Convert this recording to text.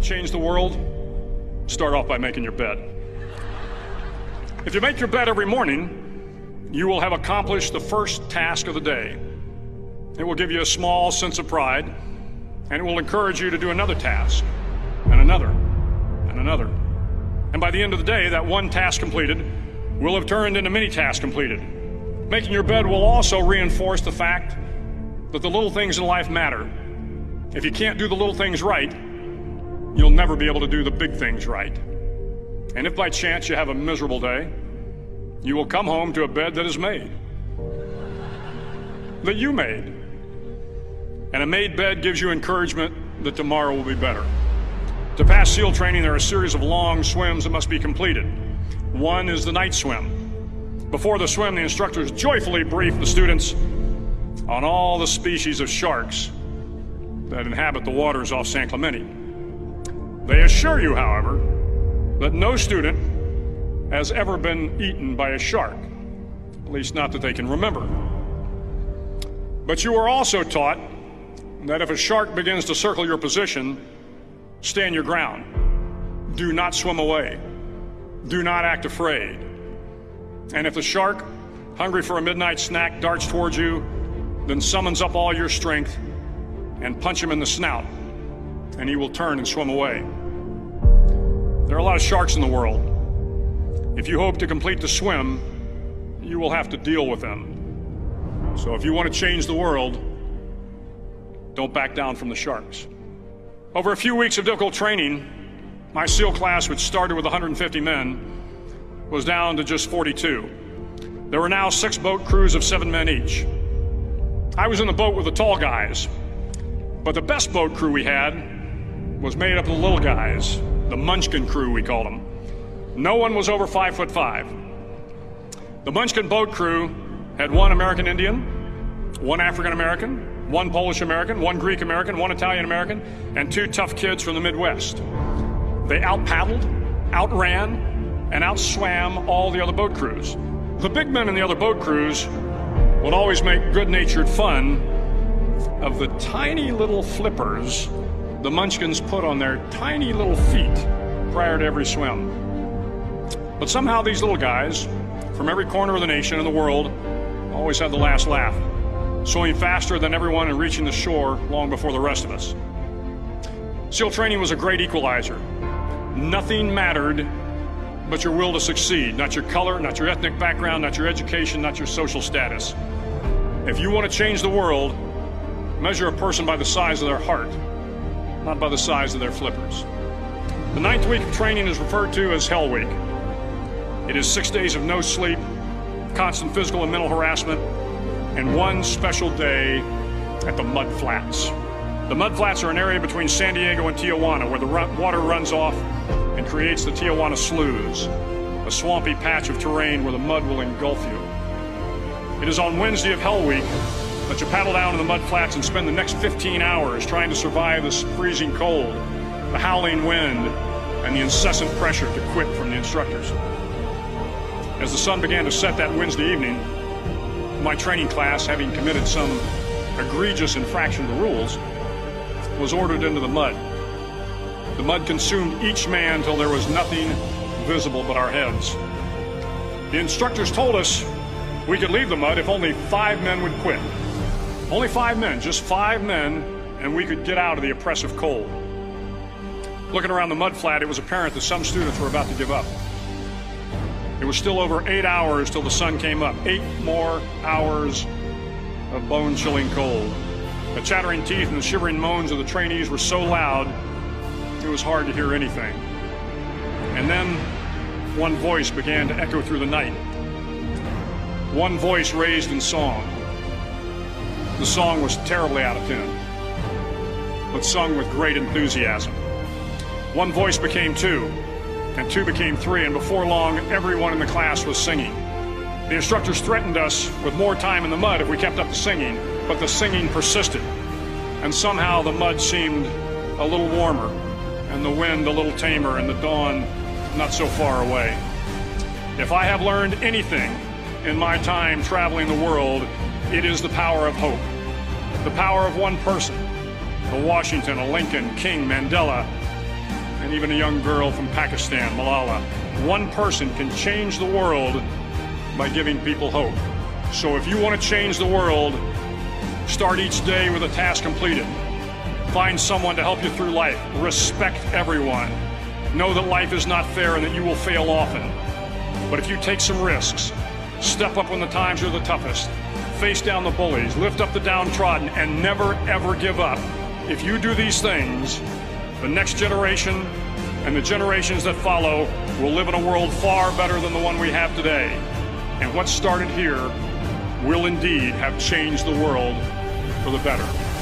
Change the world, start off by making your bed. If you make your bed every morning, you will have accomplished the first task of the day. It will give you a small sense of pride, and it will encourage you to do another task, and another, and another. And by the end of the day, that one task completed will have turned into many tasks completed. Making your bed will also reinforce the fact that the little things in life matter. If you can't do the little things right, you'll never be able to do the big things right. And if by chance you have a miserable day, you will come home to a bed that is made, that you made. And a made bed gives you encouragement that tomorrow will be better. To pass SEAL training, there are a series of long swims that must be completed. One is the night swim. Before the swim, the instructors joyfully brief the students on all the species of sharks that inhabit the waters off San Clemente. They assure you, however, that no student has ever been eaten by a shark, at least not that they can remember. But you are also taught that if a shark begins to circle your position, stand your ground. Do not swim away. Do not act afraid. And if the shark, hungry for a midnight snack, darts towards you, then summons up all your strength and punch him in the snout, and he will turn and swim away. There are a lot of sharks in the world. If you hope to complete the swim, you will have to deal with them. So if you want to change the world, don't back down from the sharks. Over a few weeks of difficult training, my SEAL class, which started with 150 men, was down to just 42. There were now 6 boat crews of 7 men each. I was in the boat with the tall guys, but the best boat crew we had was made up of the little guys, the Munchkin crew, we called them. No one was over 5'5". The Munchkin boat crew had 1 American Indian, 1 African American, 1 Polish American, 1 Greek American, 1 Italian American, and 2 tough kids from the Midwest. They out-paddled, outran, and outswam all the other boat crews. The big men in the other boat crews would always make good-natured fun of the tiny little flippers the Munchkins put on their tiny little feet prior to every swim. But somehow these little guys from every corner of the nation and the world always had the last laugh, swimming faster than everyone and reaching the shore long before the rest of us. SEAL training was a great equalizer. Nothing mattered but your will to succeed, not your color, not your ethnic background, not your education, not your social status. If you want to change the world, measure a person by the size of their heart, not by the size of their flippers. The 9th week of training is referred to as Hell Week. It is 6 days of no sleep, constant physical and mental harassment, and 1 special day at the Mud Flats. The Mud Flats are an area between San Diego and Tijuana where the water runs off and creates the Tijuana Sloughs, a swampy patch of terrain where the mud will engulf you. It is on Wednesday of Hell Week that you paddle down to the Mud Flats and spend the next 15 hours trying to survive this freezing cold, the howling wind, and the incessant pressure to quit from the instructors. As the sun began to set that Wednesday evening, my training class, having committed some egregious infraction of the rules, was ordered into the mud. The mud consumed each man till there was nothing visible but our heads. The instructors told us we could leave the mud if only 5 men would quit. Only 5 men, just 5 men, and we could get out of the oppressive cold. Looking around the mud flat, it was apparent that some students were about to give up. It was still over 8 hours till the sun came up. 8 more hours of bone-chilling cold. The chattering teeth and the shivering moans of the trainees were so loud, it was hard to hear anything. And then one voice began to echo through the night. One voice raised in song. The song was terribly out of tune, but sung with great enthusiasm. One voice became 2, and 2 became 3, and before long, everyone in the class was singing. The instructors threatened us with more time in the mud if we kept up the singing, but the singing persisted, and somehow the mud seemed a little warmer, and the wind a little tamer, and the dawn not so far away. If I have learned anything in my time traveling the world, it is the power of hope, the power of one person, a Washington, a Lincoln, King, Mandela, and even a young girl from Pakistan, Malala. One person can change the world by giving people hope. So if you want to change the world, start each day with a task completed. Find someone to help you through life. Respect everyone. Know that life is not fair and that you will fail often. But if you take some risks, step up when the times are the toughest, face down the bullies, lift up the downtrodden, and never ever give up. If you do these things, the next generation and the generations that follow will live in a world far better than the one we have today. And what started here will indeed have changed the world for the better.